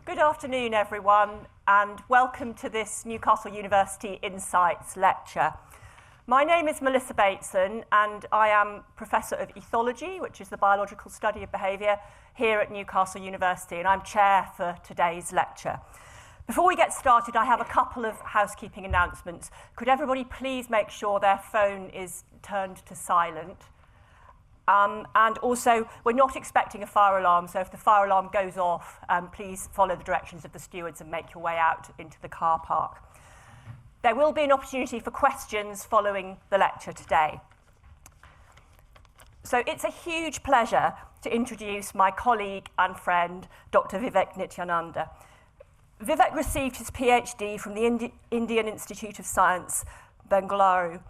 Good afternoon, everyone, and welcome to this Newcastle University Insights lecture. My name is Melissa Bateson, and I am Professor of Ethology, which is the biological study of behaviour, here at Newcastle University, and I'm chair for today's lecture. Before we get started, I have a couple of housekeeping announcements. Could everybody please make sure their phone is turned to silent? And also, we're not expecting a fire alarm, so if the fire alarm goes off, please follow the directions of the stewards and make your way out into the car park. There will be an opportunity for questions following the lecture today. So it's a huge pleasure to introduce my colleague and friend, Dr Vivek Nityananda. Vivek received his PhD from the Indian Institute of Science, Bengaluru.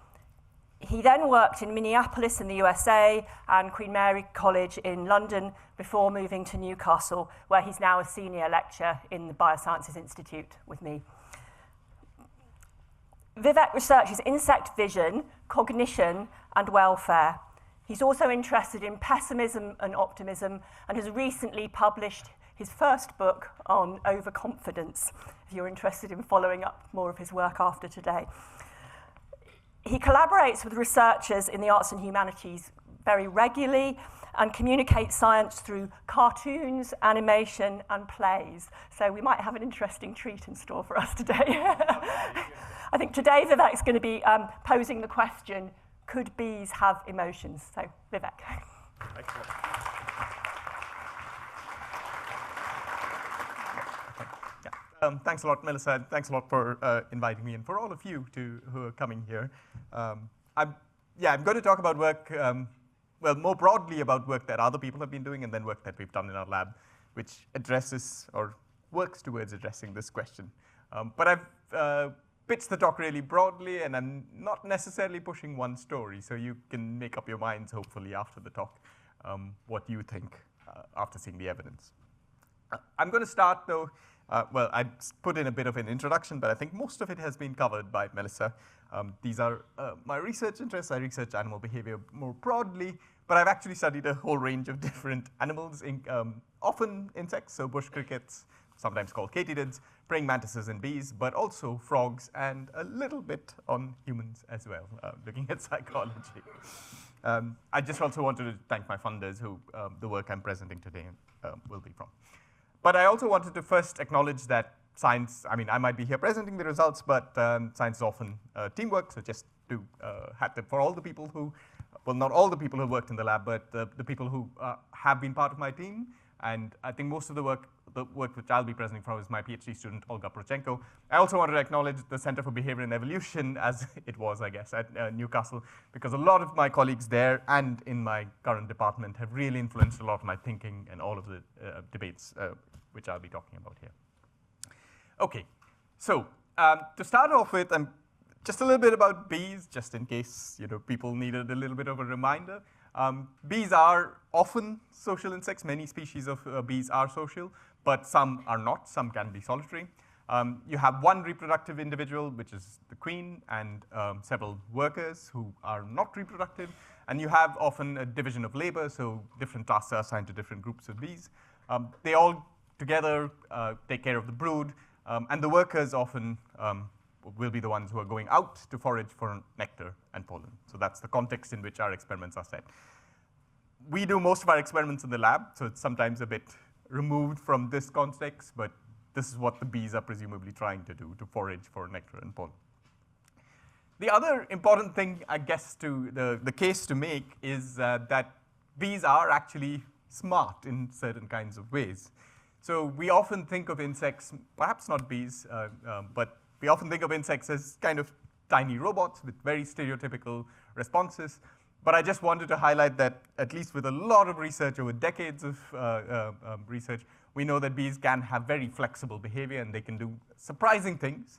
He then worked in Minneapolis in the USA and Queen Mary College in London before moving to Newcastle, where he's now a senior lecturer in the Biosciences Institute with me. Vivek researches insect vision, cognition, and welfare. He's also interested in pessimism and optimism and has recently published his first book on overconfidence, if you're interested in following up more of his work after today. He collaborates with researchers in the arts and humanities very regularly and communicates science through cartoons, animation, and plays. So we might have an interesting treat in store for us today. I think today Vivek's going to be posing the question, could bees have emotions? So, Vivek. Excellent. Thanks a lot, Melissa. Thanks a lot for inviting me, and for all of you who are coming here. I'm going to talk about work, more broadly about work that other people have been doing, and then work that we've done in our lab, which addresses or works towards addressing this question. But I've pitched the talk really broadly, and I'm not necessarily pushing one story, so you can make up your minds, hopefully, after the talk, what you think after seeing the evidence. I'm going to start, though. I put in a bit of an introduction, but I think most of it has been covered by Melissa. These are my research interests. I research animal behavior more broadly, but I've actually studied a whole range of different animals, often insects, so bush crickets, sometimes called katydids, praying mantises and bees, but also frogs, and a little bit on humans as well, looking at psychology. I just also wanted to thank my funders, who the work I'm presenting today will be from. But I also wanted to first acknowledge that science, I might be here presenting the results, but science is often teamwork, so just to for all the people who, well, not all the people who worked in the lab, but the people who have been part of my team, and I think most of the work which I'll be presenting from is my PhD student, Olga Prochenko. I also wanted to acknowledge the Center for Behavior and Evolution, as it was, I guess, at Newcastle, because a lot of my colleagues there and in my current department have really influenced a lot of my thinking and all of the debates which I'll be talking about here. Okay, so to start off with, just a little bit about bees, just in case people needed a little bit of a reminder. Bees are often social insects. Many species of bees are social, but some are not. Some can be solitary. You have one reproductive individual, which is the queen, and several workers who are not reproductive. And you have often a division of labor, so different tasks are assigned to different groups of bees. They all together take care of the brood, and the workers often will be the ones who are going out to forage for nectar and pollen. So that's the context in which our experiments are set. We do most of our experiments in the lab, so it's sometimes a bit removed from this context, but this is what the bees are presumably trying to do, to forage for nectar and pollen. The other important thing, I guess, to the case to make is that bees are actually smart in certain kinds of ways. So we often think of insects, perhaps not bees, but we often think of insects as kind of tiny robots with very stereotypical responses. But I just wanted to highlight that, at least with a lot of research over decades of research, we know that bees can have very flexible behavior, and they can do surprising things.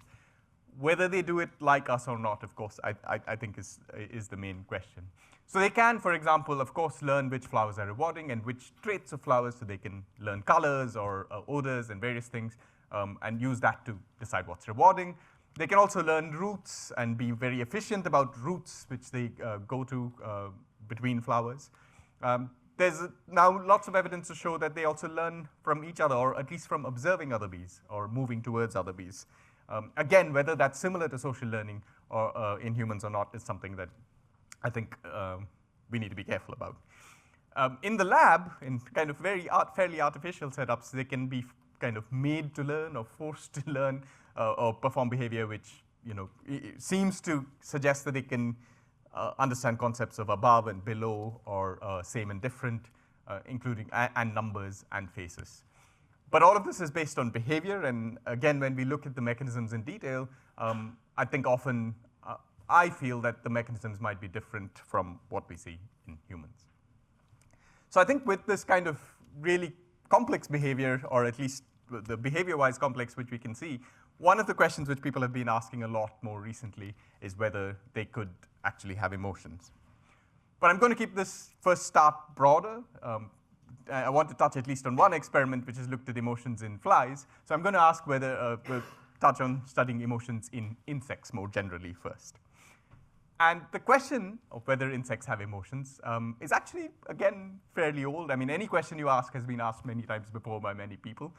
Whether they do it like us or not, of course, I think is the main question. So they can, for example, of course, learn which flowers are rewarding and which traits of flowers, so they can learn colors or odors and various things, and use that to decide what's rewarding. They can also learn routes and be very efficient about routes which they go to between flowers. there's now lots of evidence to show that they also learn from each other, or at least from observing other bees, or moving towards other bees. Again, whether that's similar to social learning or in humans or not is something that I think we need to be careful about. In the lab, in kind of fairly artificial setups, they can be kind of made to learn or forced to learn or perform behavior which seems to suggest that they can understand concepts of above and below, or same and different, including and numbers and faces. But all of this is based on behavior, and again, when we look at the mechanisms in detail, I think often I feel that the mechanisms might be different from what we see in humans. So I think with this kind of really complex behavior, or at least the behavior-wise complex which we can see, one of the questions which people have been asking a lot more recently is whether they could actually have emotions. But I'm going to keep this first start broader. I want to touch at least on one experiment which has looked at emotions in flies. So I'm going to ask whether we'll touch on studying emotions in insects more generally first. And the question of whether insects have emotions is actually, again, fairly old. I mean, any question you ask has been asked many times before by many people.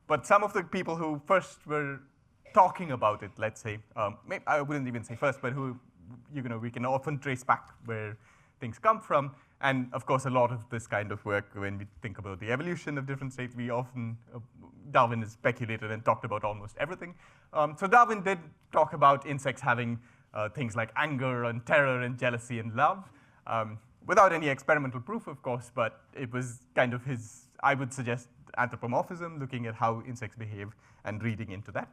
But some of the people who first were talking about it, let's say, maybe I wouldn't even say first, but who we can often trace back where things come from. And of course, a lot of this kind of work, when we think about the evolution of different states, we often, Darwin has speculated and talked about almost everything. So Darwin did talk about insects having things like anger and terror and jealousy and love, without any experimental proof, of course, but it was kind of his, I would suggest, anthropomorphism, looking at how insects behave and reading into that.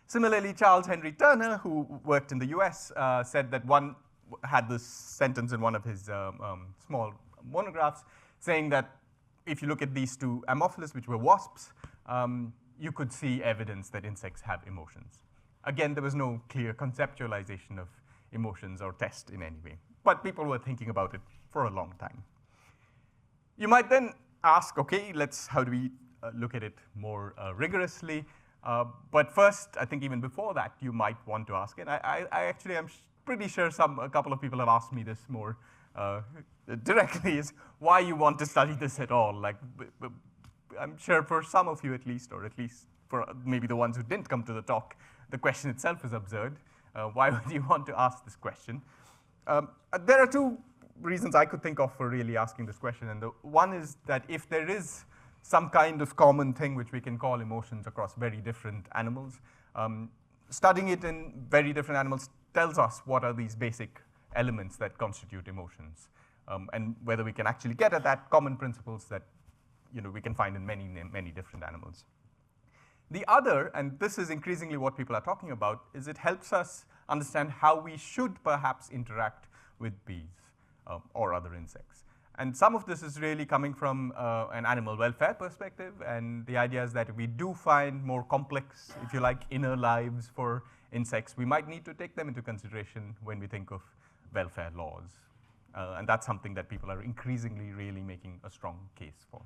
Similarly, Charles Henry Turner, who worked in the US, said that one had this sentence in one of his small monographs saying that if you look at these two Ammophilus, which were wasps, you could see evidence that insects have emotions. Again, there was no clear conceptualization of emotions or test in any way, but people were thinking about it for a long time. You might then ask, okay, how do we look at it more rigorously? But first, I think even before that, you might want to ask, and I actually am pretty sure a couple of people have asked me this more directly, is why you want to study this at all. Like, I'm sure for some of you at least, or at least for maybe the ones who didn't come to the talk, the question itself is absurd. Why would you want to ask this question? There are two reasons I could think of for really asking this question. And the one is that if there is some kind of common thing which we can call emotions across very different animals, studying it in very different animals tells us what are these basic elements that constitute emotions, and whether we can actually get at that common principles that we can find in many, many different animals. The other, and this is increasingly what people are talking about, is it helps us understand how we should perhaps interact with bees or other insects. And some of this is really coming from an animal welfare perspective, and the idea is that if we do find more complex, if you like, inner lives for insects, we might need to take them into consideration when we think of welfare laws. And that's something that people are increasingly really making a strong case for.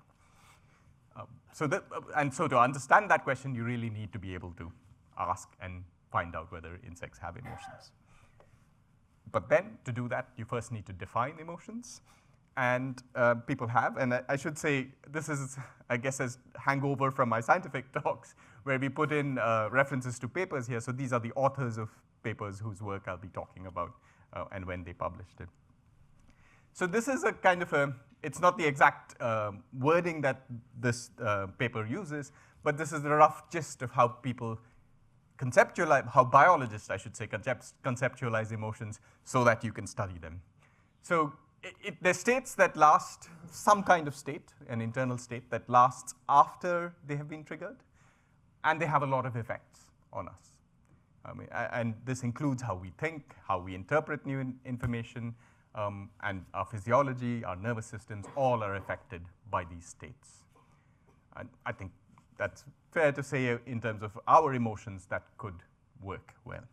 So to understand that question, you really need to be able to ask and find out whether insects have emotions. But then, to do that, you first need to define emotions. And people have, and I should say, this is, I guess, a hangover from my scientific talks, where we put in references to papers here. So these are the authors of papers whose work I'll be talking about and when they published it. So this is a kind of it's not the exact wording that this paper uses, but this is the rough gist of how people conceptualize, how biologists, I should say, conceptualize emotions so that you can study them. So there's states that last, some kind of state, an internal state that lasts after they have been triggered, and they have a lot of effects on us. And this includes how we think, how we interpret new information, and our physiology, our nervous systems, all are affected by these states. And I think that's fair to say in terms of our emotions that could work well.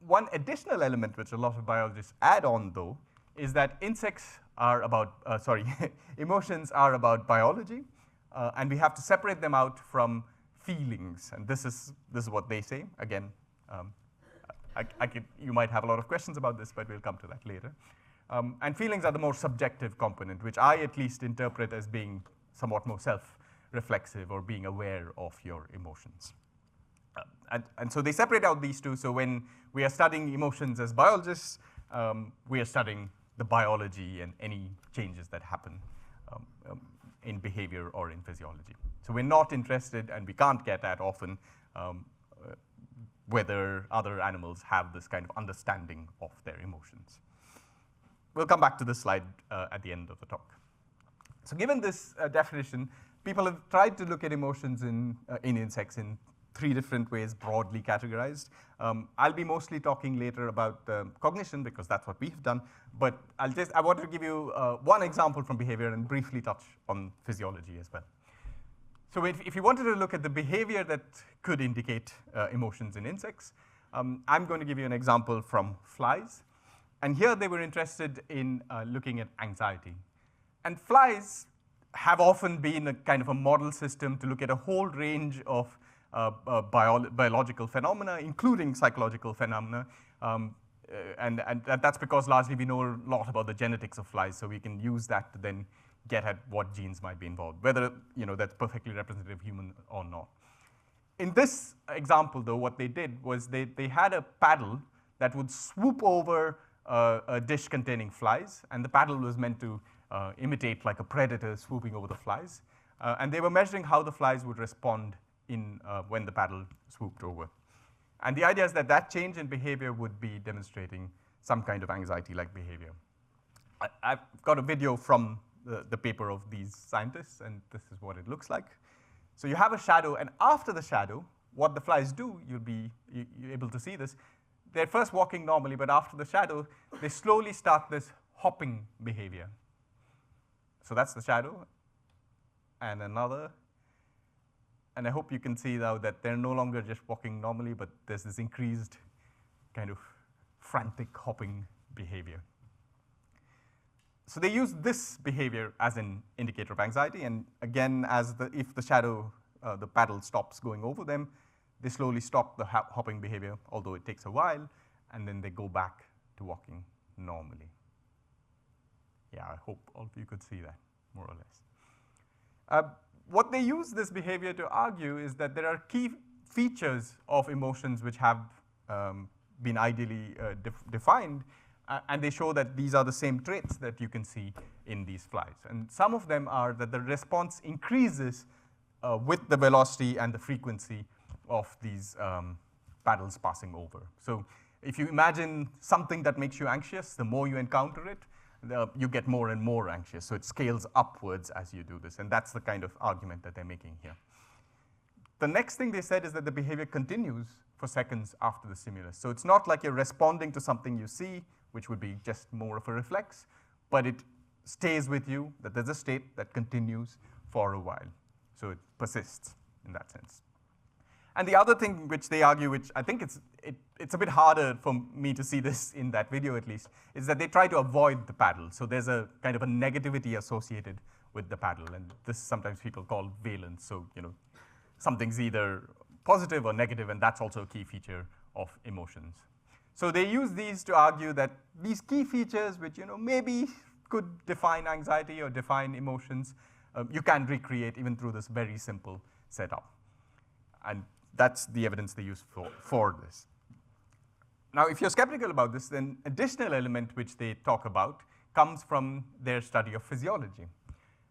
One additional element which a lot of biologists add on, though, is that insects are about, emotions are about biology, and we have to separate them out from feelings. And this is what they say. Again, you might have a lot of questions about this, but we'll come to that later. And feelings are the more subjective component, which I at least interpret as being somewhat more self-reflexive or being aware of your emotions. And so they separate out these two. So when we are studying emotions as biologists, we are studying the biology and any changes that happen in behavior or in physiology. So we're not interested, and we can't get at often, whether other animals have this kind of understanding of their emotions. We'll come back to this slide at the end of the talk. So given this definition, people have tried to look at emotions in insects in 3 different ways, broadly categorized. I'll be mostly talking later about cognition, because that's what we've done, but I want to give you one example from behavior and briefly touch on physiology as well. So if you wanted to look at the behavior that could indicate emotions in insects, I'm going to give you an example from flies. And here they were interested in looking at anxiety. And flies have often been a kind of a model system to look at a whole range of biological phenomena, including psychological phenomena. And that's because largely we know a lot about the genetics of flies, so we can use that to then get at what genes might be involved, whether that's perfectly representative human or not. In this example, though, what they did was they had a paddle that would swoop over a dish containing flies, and the paddle was meant to imitate like a predator swooping over the flies. And they were measuring how the flies would respond when the paddle swooped over. And the idea is that that change in behavior would be demonstrating some kind of anxiety-like behavior. I've got a video from the paper of these scientists, and this is what it looks like. So you have a shadow, and after the shadow, what the flies do, you're able to see this, they're first walking normally, but after the shadow, they slowly start this hopping behavior. So that's the shadow, and another. And I hope you can see now that they're no longer just walking normally, but there's this increased kind of frantic hopping behavior. So they use this behavior as an indicator of anxiety, and again, if the shadow, the paddle stops going over them, they slowly stop the hopping behavior, although it takes a while, and then they go back to walking normally. Yeah, I hope all of you could see that, more or less. What they use this behavior to argue is that there are key features of emotions which have been ideally defined, and they show that these are the same traits that you can see in these flies. And some of them are that the response increases with the velocity and the frequency of these paddles passing over. So if you imagine something that makes you anxious, the more you encounter it, you get more and more anxious. So it scales upwards as you do this, and that's the kind of argument that they're making here. The next thing they said is that the behavior continues for seconds after the stimulus. So it's not like you're responding to something you see, which would be just more of a reflex, but it stays with you, that there's a state that continues for a while. So it persists in that sense. And the other thing which they argue, which I think it's a bit harder for me to see this in that video at least, is that they try to avoid the paddle. So there's a kind of a negativity associated with the paddle, and this sometimes people call valence. So something's either positive or negative, and that's also a key feature of emotions. So they use these to argue that these key features, which maybe could define anxiety or define emotions, you can recreate even through this very simple setup. And that's the evidence they use for this. Now, if you're skeptical about this, then additional element which they talk about comes from their study of physiology.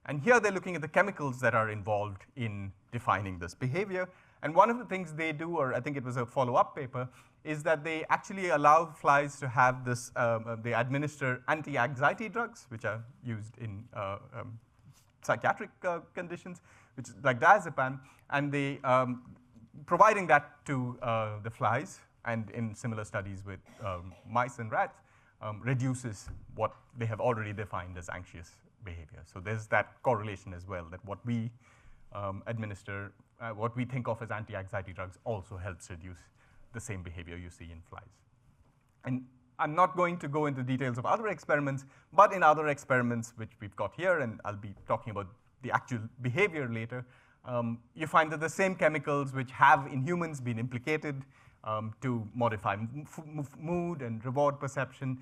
And here they're looking at the chemicals that are involved in defining this behavior. And one of the things they do, or I think it was a follow-up paper, is that they actually allow flies to have this, they administer anti-anxiety drugs, which are used in psychiatric conditions, which is like diazepam, and they providing that to the flies, and in similar studies with mice and rats, reduces what they have already defined as anxious behavior. So there's that correlation as well, that what we administer, what we think of as anti-anxiety drugs also helps reduce the same behavior you see in flies. And I'm not going to go into details of other experiments, but in other experiments which we've got here, and I'll be talking about the actual behavior later, you find that the same chemicals which have in humans been implicated to modify mood and reward perception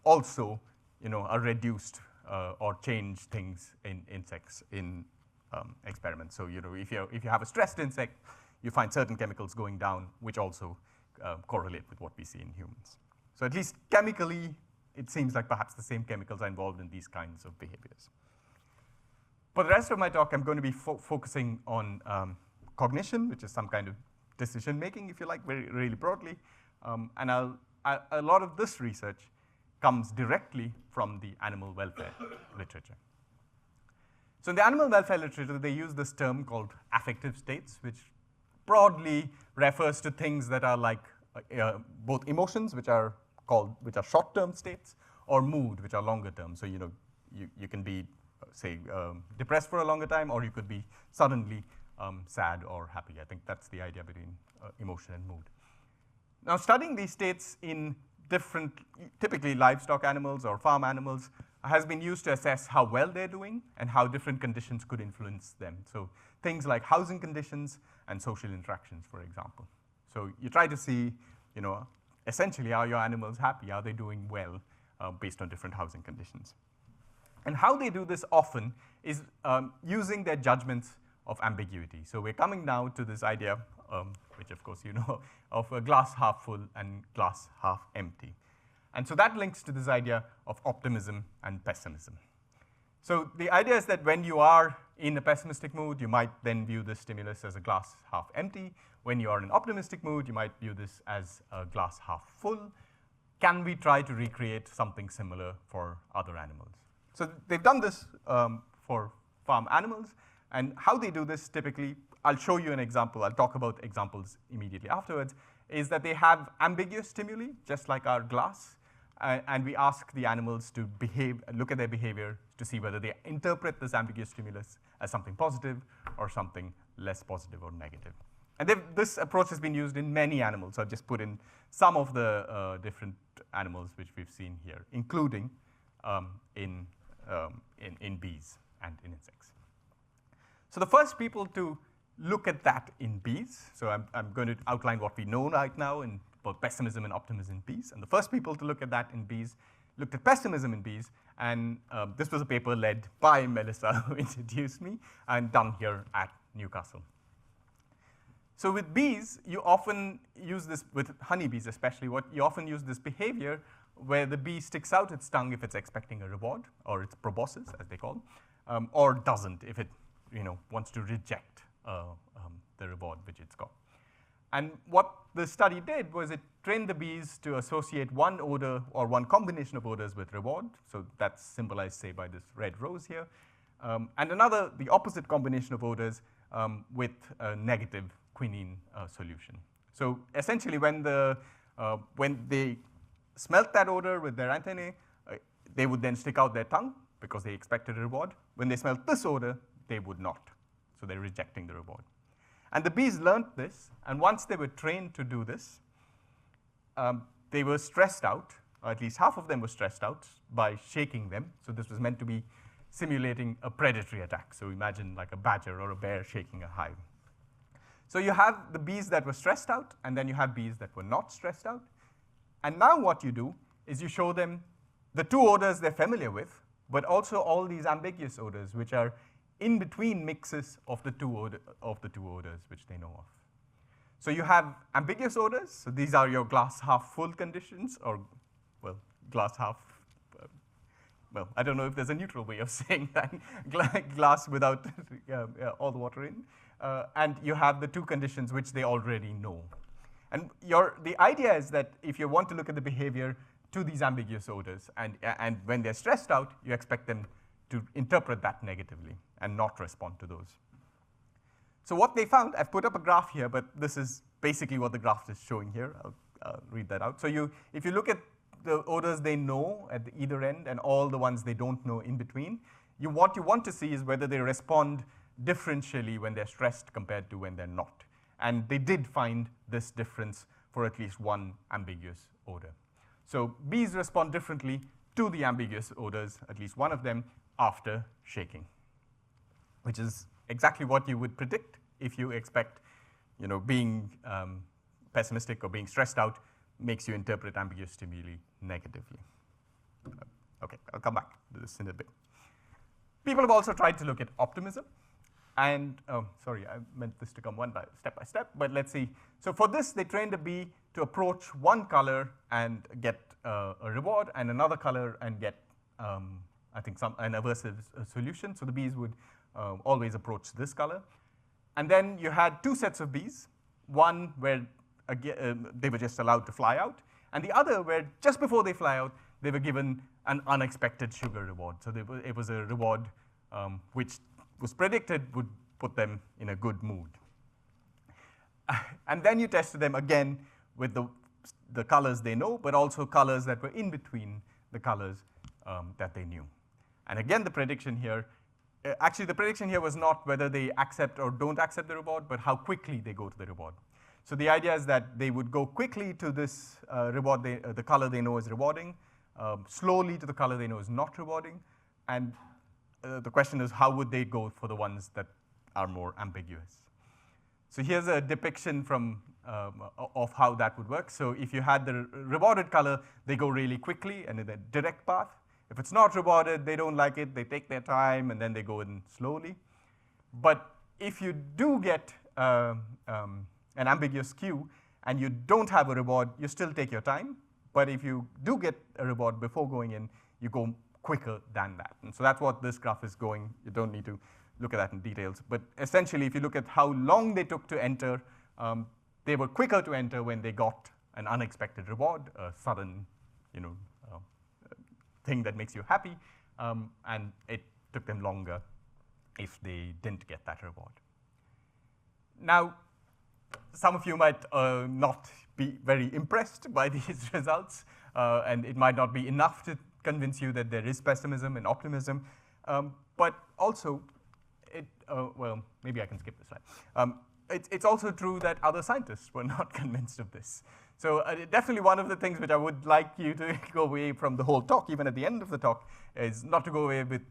also are reduced or change things in insects in experiments. So if you have a stressed insect, you find certain chemicals going down, which also correlate with what we see in humans. So at least chemically, it seems like perhaps the same chemicals are involved in these kinds of behaviors. For the rest of my talk, I'm going to be focusing on cognition, which is some kind of decision making, if you like, really broadly. And a lot of this research comes directly from the animal welfare literature. So in the animal welfare literature, they use this term called affective states, which broadly refers to things that are like both emotions, which are short-term states, or mood, which are longer-term. So you can be, say, depressed for a longer time, or you could be suddenly sad or happy. I think that's the idea between emotion and mood. Now, studying these states in different, typically livestock animals or farm animals, has been used to assess how well they're doing and how different conditions could influence them. So things like housing conditions and social interactions, for example. So you try to see, essentially, are your animals happy? Are they doing well based on different housing conditions? And how they do this often is using their judgments of ambiguity. So we're coming now to this idea, which of course you know, of a glass half full and glass half empty. And so that links to this idea of optimism and pessimism. So the idea is that when you are in a pessimistic mood, you might then view this stimulus as a glass half empty. When you are in an optimistic mood, you might view this as a glass half full. Can we try to recreate something similar for other animals? So they've done this for farm animals. And how they do this typically, I'll show you an example. I'll talk about examples immediately afterwards, is that they have ambiguous stimuli, just like our glass. And we ask the animals to look at their behavior to see whether they interpret this ambiguous stimulus as something positive or something less positive or negative. And this approach has been used in many animals. I've just put in some of the different animals which we've seen here, including in bees and in insects. So the first people to look at that in bees, so I'm going to outline what we know right now in both pessimism and optimism in bees. And the first people to look at that in bees looked at pessimism in bees, and this was a paper led by Melissa, who introduced me, and done here at Newcastle. So with bees, you often use this, with honeybees especially, you often use this behavior where the bee sticks out its tongue if it's expecting a reward, or its proboscis, as they call, or doesn't if it wants to reject the reward which it's got. And what the study did was it trained the bees to associate one odor or one combination of odors with reward. So that's symbolized, say, by this red rose here. And the opposite combination of odors with a negative quinine solution. So essentially, when they smelt that odor with their antennae, they would then stick out their tongue because they expected a reward. When they smelt this odor, they would not. So they're rejecting the reward. And the bees learned this, and once they were trained to do this, they were stressed out, or at least half of them were stressed out, by shaking them. So this was meant to be simulating a predatory attack. So imagine like a badger or a bear shaking a hive. So you have the bees that were stressed out, and then you have bees that were not stressed out. And now what you do is you show them the two odors they're familiar with, but also all these ambiguous odors, which are in between mixes of the two odors which they know of. So you have ambiguous odors. So these are your glass half full conditions, or, well, glass half, well, I don't know if there's a neutral way of saying that, glass without all the water in. And you have the two conditions which they already know. And the idea is that if you want to look at the behavior to these ambiguous odors, and when they're stressed out, you expect them to interpret that negatively and not respond to those. So what they found, I've put up a graph here, but this is basically what the graph is showing here. I'll read that out. So if you look at the odors they know at either end and all the ones they don't know in between, what you want to see is whether they respond differentially when they're stressed compared to when they're not. And they did find this difference for at least one ambiguous odor. So bees respond differently to the ambiguous odors, at least one of them, after shaking, which is exactly what you would predict if you expect, being pessimistic or being stressed out makes you interpret ambiguous stimuli negatively. Okay, I'll come back to this in a bit. People have also tried to look at optimism. And, sorry, I meant this to come step by step, but let's see. So for this, they trained a bee to approach one color and get a reward, and another color and get, I think, an aversive solution. So the bees would always approach this color. And then you had two sets of bees, one where they were just allowed to fly out, and the other where just before they fly out, they were given an unexpected sugar reward. So it was a reward which was predicted would put them in a good mood. And then you tested them again with the colors they know, but also colors that were in between the colors that they knew. And again, the prediction here, actually the prediction here was not whether they accept or don't accept the reward, but how quickly they go to the reward. So the idea is that they would go quickly to this reward, the color they know is rewarding, slowly to the color they know is not rewarding, and the question is, how would they go for the ones that are more ambiguous? So here's a depiction of how that would work. So if you had the rewarded color, they go really quickly and in a direct path. If it's not rewarded, they don't like it, they take their time, and then they go in slowly. But if you do get an ambiguous cue and you don't have a reward, you still take your time. But if you do get a reward before going in, you go quicker than that. And so that's what this graph is going. You don't need to look at that in details. But essentially, if you look at how long they took to enter, they were quicker to enter when they got an unexpected reward, a sudden thing that makes you happy, and it took them longer if they didn't get that reward. Now, some of you might not be very impressed by these results, and it might not be enough to convince you that there is pessimism and optimism, but also, well, maybe I can skip this slide. It's also true that other scientists were not convinced of this. So definitely one of the things which I would like you to go away from the whole talk, even at the end of the talk, is not to go away with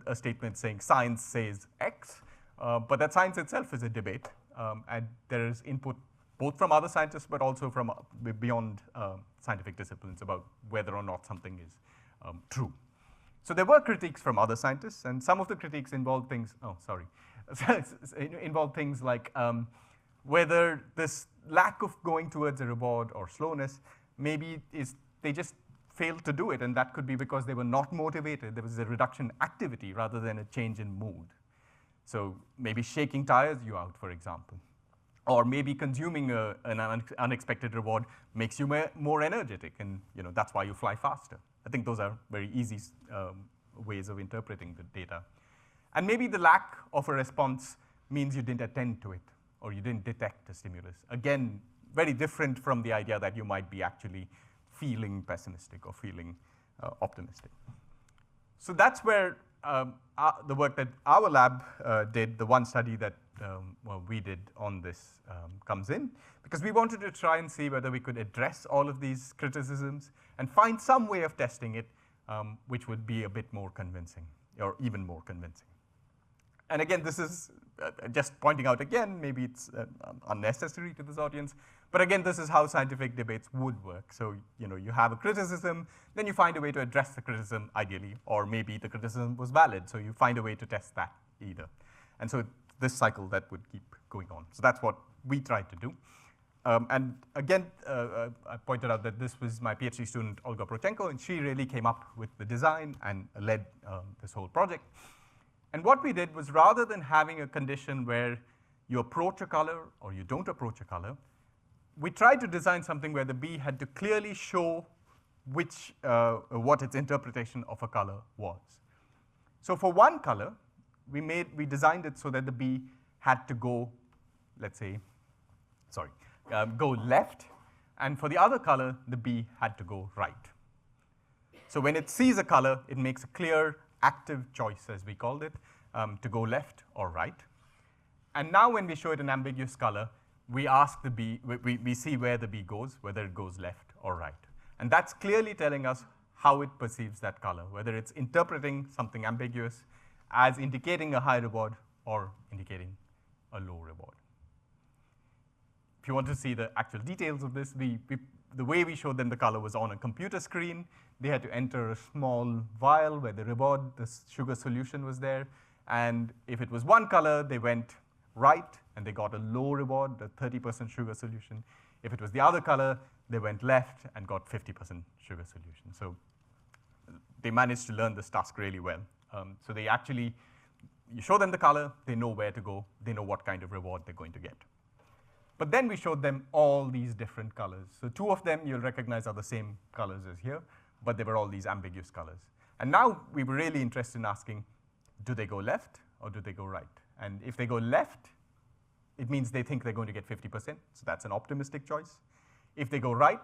a statement saying science says X, but that science itself is a debate, and there is input both from other scientists, but also from beyond scientific disciplines about whether or not something is true. So there were critiques from other scientists, and some of the critiques involved things, involved things like whether this lack of going towards a reward or slowness, maybe they just failed to do it, and that could be because they were not motivated. There was a reduction in activity rather than a change in mood. So maybe shaking tires you out, for example. Or maybe consuming an unexpected reward makes you more energetic, and that's why you fly faster. I think those are very easy ways of interpreting the data. And maybe the lack of a response means you didn't attend to it, or you didn't detect a stimulus. Again, very different from the idea that you might be actually feeling pessimistic or feeling optimistic. So that's where the work that our lab did, the one study that we did on this comes in, because we wanted to try and see whether we could address all of these criticisms and find some way of testing it which would be a bit more convincing, or even more convincing. And again, this is just pointing out again, maybe it's unnecessary to this audience, but again, this is how scientific debates would work. So you have a criticism, then you find a way to address the criticism ideally, or maybe the criticism was valid, so you find a way to test that either. And so this cycle that would keep going on. So that's what we tried to do. And again, I pointed out that this was my PhD student, Olga Prochenko, and she really came up with the design and led this whole project. And what we did was, rather than having a condition where you approach a color or you don't approach a color, we tried to design something where the bee had to clearly show what its interpretation of a color was. So for one color, we designed it so that the bee had to go, let's say, go left, and for the other color, the bee had to go right. So when it sees a color, it makes a clear active choice, as we called it, to go left or right. And now when we show it an ambiguous color, we ask the bee, we see where the bee goes, whether it goes left or right. And that's clearly telling us how it perceives that color, whether it's interpreting something ambiguous as indicating a high reward or indicating a low reward. If you want to see the actual details of this, the way we showed them the color was on a computer screen. they had to enter a small vial where the reward, the sugar solution was there. And if it was one color, they went right, and they got a low reward, the 30% sugar solution. If it was the other color, they went left and got 50% sugar solution. So they managed to learn this task really well. So they actually, you show them the color, they know where to go, they know what kind of reward they're going to get. But then we showed them all these different colors. So 2 of them you'll recognize are the same colors as here, but they were all these ambiguous colors. And now we were really interested in asking, do they go left or do they go right? And if they go left, it means they think they're going to get 50%, so that's an optimistic choice. If they go right,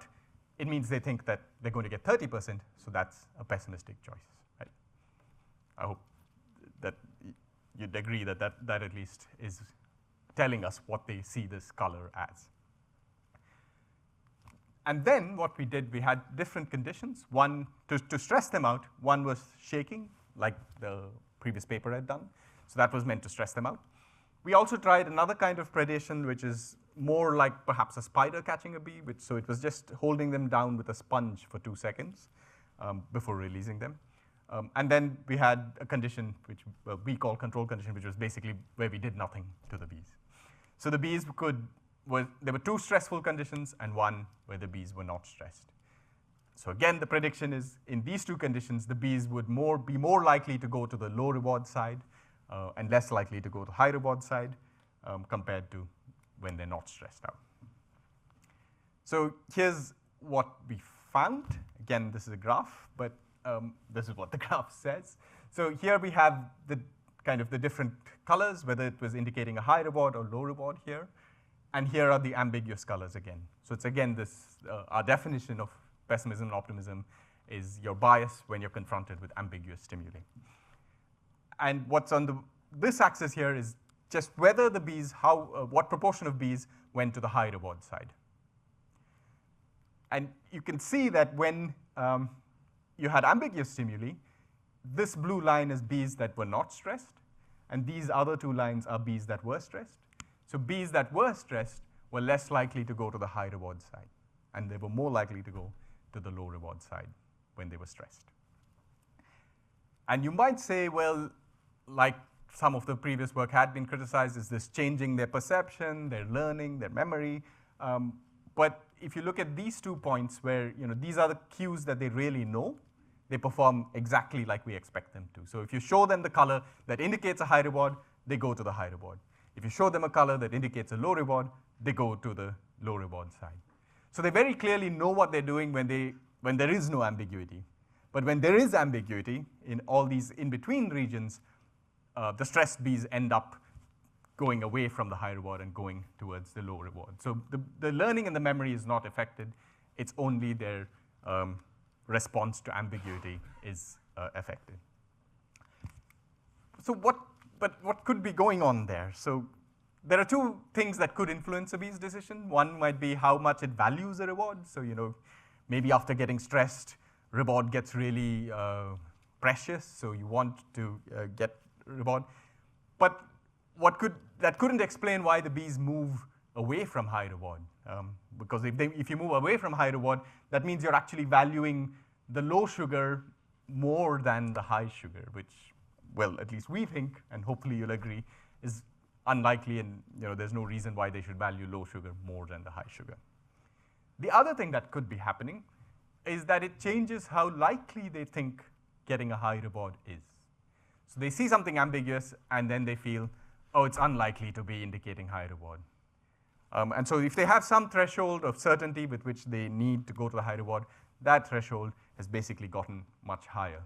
it means they think that they're going to get 30%, so that's a pessimistic choice, right? I hope that you'd agree that that at least is telling us what they see this color as. And then what we did, we had different conditions. One, to stress them out, one was shaking, like the previous paper had done. So that was meant to stress them out. We also tried another kind of predation, which is more like perhaps a spider catching a bee, so it was just holding them down with a sponge for 2 seconds before releasing them. And then we had a condition which we call control condition, which was basically where we did nothing to the bees. So the bees there were 2 stressful conditions and 1 where the bees were not stressed. So again, the prediction is in these 2 conditions, the bees would be more likely to go to the low reward side and less likely to go to high reward side compared to when they're not stressed out. So here's what we found. Again, this is a graph, but this is what the graph says. So here we have the different colors, whether it was indicating a high reward or low reward here. And here are the ambiguous colors again. So it's again this, our definition of pessimism and optimism is your bias when you're confronted with ambiguous stimuli. And what's on this axis here is just whether the bees, what proportion of bees went to the high reward side. And you can see that when you had ambiguous stimuli, this blue line is bees that were not stressed, and these other 2 lines are bees that were stressed. So bees that were stressed were less likely to go to the high reward side, and they were more likely to go to the low reward side when they were stressed. And you might say, well, like some of the previous work had been criticized, is this changing their perception, their learning, their memory? But if you look at these 2 points where these are the cues that they really know, they perform exactly like we expect them to. So if you show them the color that indicates a high reward, they go to the high reward. If you show them a color that indicates a low reward, they go to the low reward side. So they very clearly know what they're doing when there is no ambiguity. But when there is ambiguity in all these in-between regions, the stressed bees end up going away from the high reward and going towards the low reward. So the learning and the memory is not affected. It's only their response to ambiguity is affected. So what could be going on there? So there are 2 things that could influence a bee's decision. One might be how much it values a reward. So maybe after getting stressed, reward gets really precious, so you want to get reward. But that couldn't explain why the bees move away from high reward. Because if you move away from high reward, that means you're actually valuing the low sugar more than the high sugar, which, well, at least we think, and hopefully you'll agree, is unlikely, and there's no reason why they should value low sugar more than the high sugar. The other thing that could be happening is that it changes how likely they think getting a high reward is. So they see something ambiguous, and then they feel, oh, it's unlikely to be indicating high reward. And so if they have some threshold of certainty with which they need to go to the high reward, that threshold has basically gotten much higher.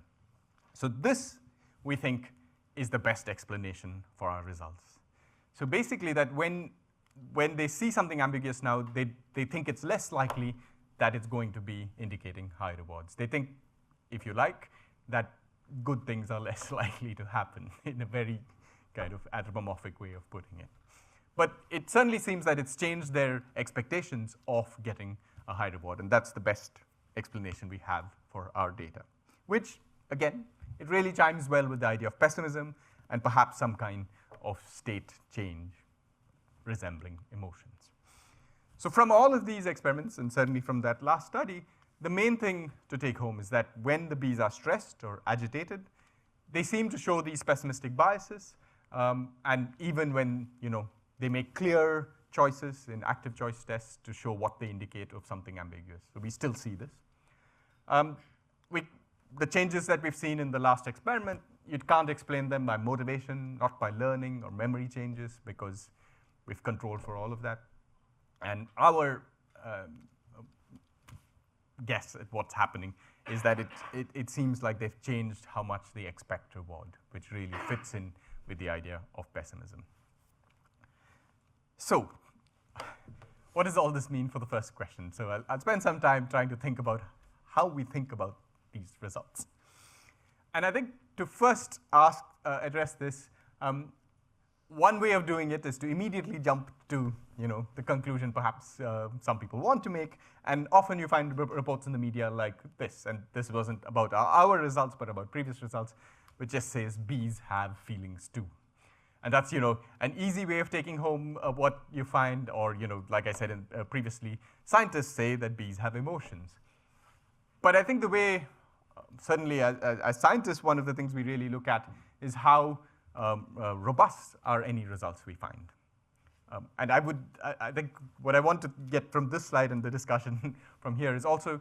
So this, we think, is the best explanation for our results. So basically that when they see something ambiguous now, they think it's less likely that it's going to be indicating high rewards. They think, if you like, that good things are less likely to happen in a very kind of anthropomorphic way of putting it. But it certainly seems that it's changed their expectations of getting a high reward, and that's the best explanation we have for our data, which, again, it really chimes well with the idea of pessimism and perhaps some kind of state change resembling emotions. So from all of these experiments, and certainly from that last study, the main thing to take home is that when the bees are stressed or agitated, they seem to show these pessimistic biases, and even when they make clear choices in active choice tests to show what they indicate of something ambiguous. So we still see this. The changes that we've seen in the last experiment, you can't explain them by motivation, not by learning or memory changes, because we've controlled for all of that. And our guess at what's happening is that it seems like they've changed how much they expect reward, which really fits in with the idea of pessimism. So, what does all this mean for the first question? So I'll spend some time trying to think about how we think about these results. And I think to first address this, one way of doing it is to immediately jump to the conclusion perhaps some people want to make, and often you find reports in the media like this, and this wasn't about our results but about previous results, which just says bees have feelings too. And that's an easy way of taking home what you find, or like I said previously, scientists say that bees have emotions. But I think the way, certainly as scientists, one of the things we really look at is how robust are any results we find. And I think what I want to get from this slide and the discussion from here is also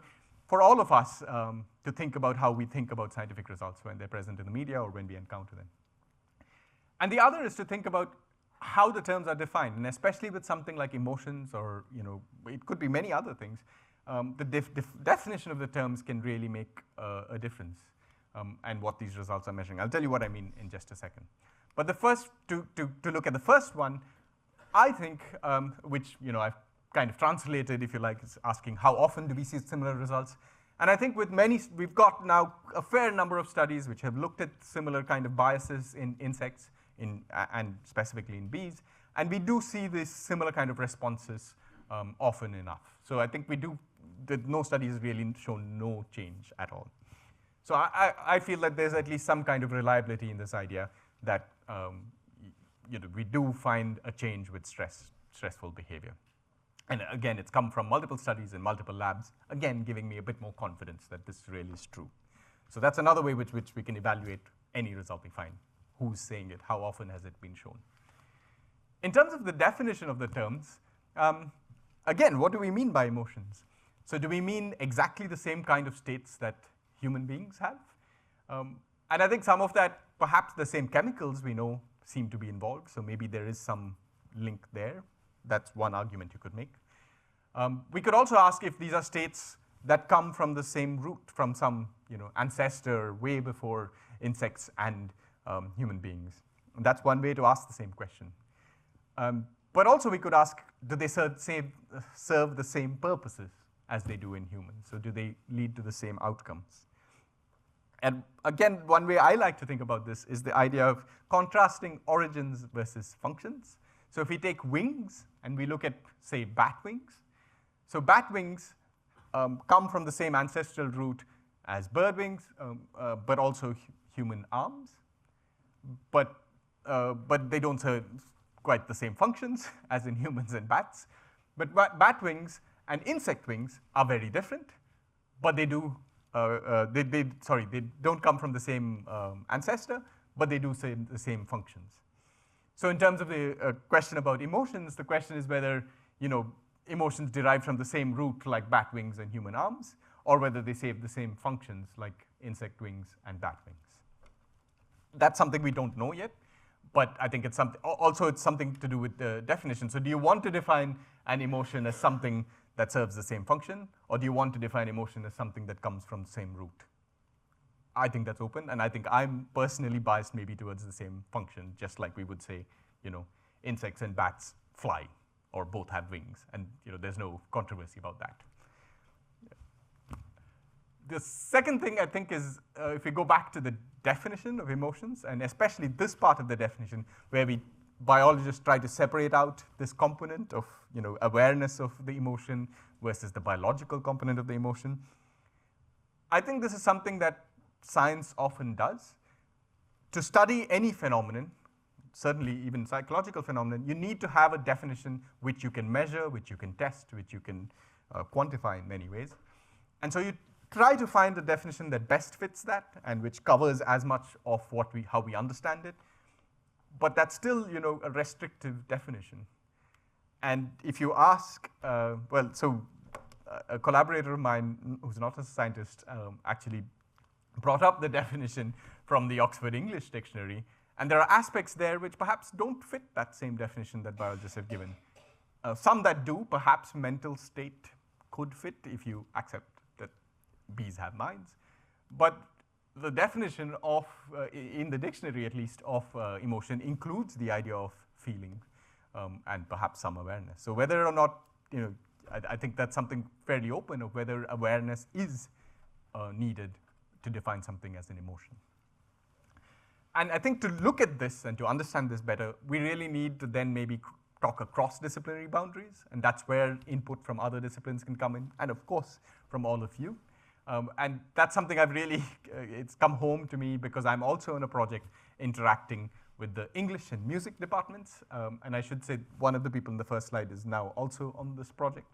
for all of us to think about how we think about scientific results when they're present in the media or when we encounter them. And the other is to think about how the terms are defined, and especially with something like emotions, or it could be many other things. The definition of the terms can really make a difference, and what these results are measuring. I'll tell you what I mean in just a second. But the first, to look at the first one, I think, which I've kind of translated, if you like, is asking how often do we see similar results. And I think with many, we've got now a fair number of studies which have looked at similar kind of biases in insects, and specifically in bees, and we do see this similar kind of responses often enough. So I think no study has really shown no change at all. So I feel that there's at least some kind of reliability in this idea that we do find a change with stressful behavior. And again, it's come from multiple studies in multiple labs, again giving me a bit more confidence that this really is true. So that's another way which we can evaluate any result we find. Who's saying it? How often has it been shown? In terms of the definition of the terms, again, what do we mean by emotions? So do we mean exactly the same kind of states that human beings have? And I think some of that, perhaps the same chemicals we know seem to be involved, so maybe there is some link there. That's one argument you could make. We could also ask if these are states that come from the same root, from some ancestor way before insects and human beings. And that's one way to ask the same question. But also we could ask, do they serve the same purposes as they do in humans? So do they lead to the same outcomes? And again, one way I like to think about this is the idea of contrasting origins versus functions. So if we take wings and we look at, say, bat wings. So bat wings come from the same ancestral root as bird wings, but also human arms. But they don't serve quite the same functions as in humans and bats. But bat wings and insect wings are very different, but they do. They don't come from the same ancestor, but they do the same functions. So in terms of the question about emotions, the question is whether emotions derive from the same root like bat wings and human arms, or whether they serve the same functions like insect wings and bat wings. That's something we don't know yet, but I think it's something to do with the definition. So do you want to define an emotion as something that serves the same function, or do you want to define emotion as something that comes from the same root? I think that's open, and I think I'm personally biased maybe towards the same function, just like we would say, insects and bats fly, or both have wings, and there's no controversy about that. The second thing I think is, if we go back to the definition of emotions, and especially this part of the definition, where biologists try to separate out this component of awareness of the emotion versus the biological component of the emotion. I think this is something that science often does. To study any phenomenon, certainly even psychological phenomenon, you need to have a definition which you can measure, which you can test, which you can quantify in many ways. And so you try to find a definition that best fits that and which covers as much of how we understand it. But that's still, a restrictive definition. And if you ask, a collaborator of mine who's not a scientist actually brought up the definition from the Oxford English Dictionary, and there are aspects there which perhaps don't fit that same definition that biologists have given. Some that do, perhaps mental state could fit if you accept that bees have minds. But the definition of, in the dictionary at least, of emotion includes the idea of feeling and perhaps some awareness. So whether or not, I think that's something fairly open of whether awareness is needed to define something as an emotion. And I think to look at this and to understand this better, we really need to then maybe talk across disciplinary boundaries, and that's where input from other disciplines can come in, and of course, from all of you. And that's something I've really, it's come home to me because I'm also on a project interacting with the English and music departments. And I should say one of the people in the first slide is now also on this project.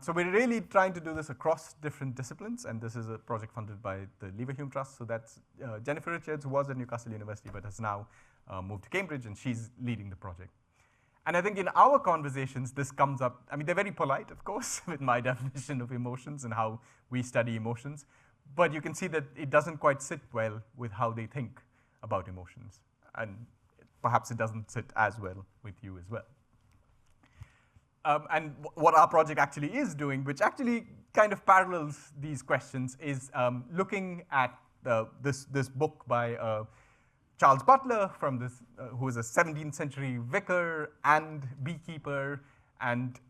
So we're really trying to do this across different disciplines, and this is a project funded by the Leverhulme Trust. So that's Jennifer Richards, who was at Newcastle University but has now moved to Cambridge, and she's leading the project. And I think in our conversations, this comes up. I mean, they're very polite, of course, with my definition of emotions and how we study emotions. But you can see that it doesn't quite sit well with how they think about emotions. And perhaps it doesn't sit as well with you as well. And what our project actually is doing, which actually kind of parallels these questions, is looking at this book by Charles Butler, from this, who is a 17th century vicar and beekeeper, and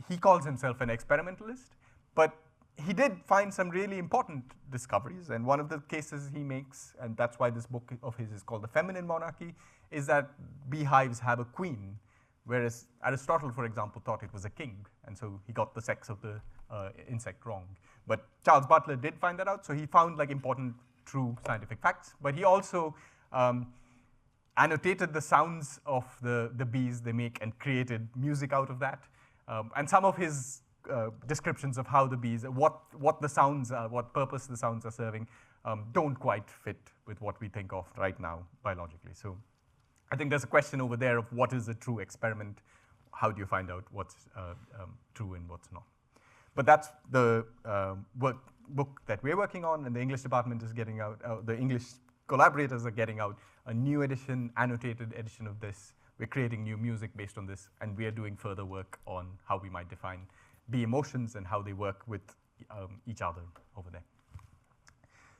he calls himself an experimentalist. But he did find some really important discoveries, and one of the cases he makes, and that's why this book of his is called The Feminine Monarchy, is that beehives have a queen, whereas Aristotle, for example, thought it was a king, and so he got the sex of the insect wrong. But Charles Butler did find that out, so he found important, true scientific facts, but he also annotated the sounds of the bees they make and created music out of that. And some of his descriptions of how the bees, what the sounds are, what purpose the sounds are serving, don't quite fit with what we think of right now biologically. So I think there's a question over there of what is a true experiment, how do you find out what's true and what's not. But that's the book that we're working on, and the English department is getting out, the English collaborators are getting out a new edition, annotated edition of this. We're creating new music based on this, and we are doing further work on how we might define bee emotions and how they work with each other over there.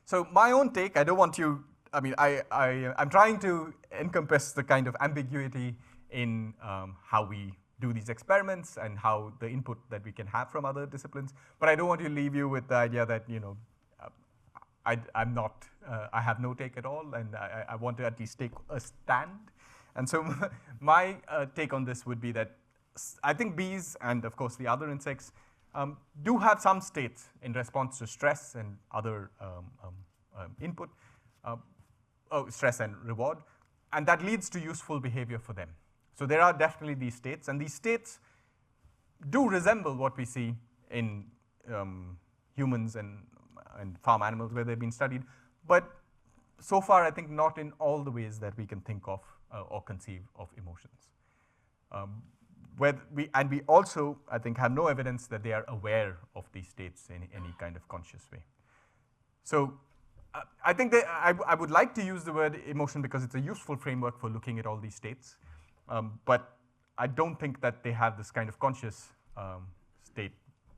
So my own take, I don't want you, I mean, I'm trying to encompass the kind of ambiguity in how we do these experiments and how the input that we can have from other disciplines, but I don't want to leave you with the idea that, I'm not, I have no take at all, and I want to at least take a stand. And so my take on this would be that I think bees, and of course the other insects, do have some states in response to stress and other input, stress and reward, and that leads to useful behavior for them. So there are definitely these states, and these states do resemble what we see in humans and farm animals where they've been studied, but so far I think not in all the ways that we can think of or conceive of emotions. And we also, I think, have no evidence that they are aware of these states in any kind of conscious way. So I think that I would like to use the word emotion because it's a useful framework for looking at all these states, but I don't think that they have this kind of conscious state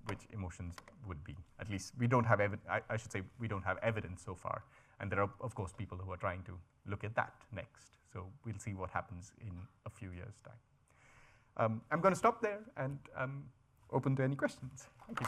which emotions would be. At least we don't have I should say we don't have evidence so far. And there are, of course, people who are trying to look at that next. So we'll see what happens in a few years' time. I'm going to stop there, and I'm open to any questions. Thank you.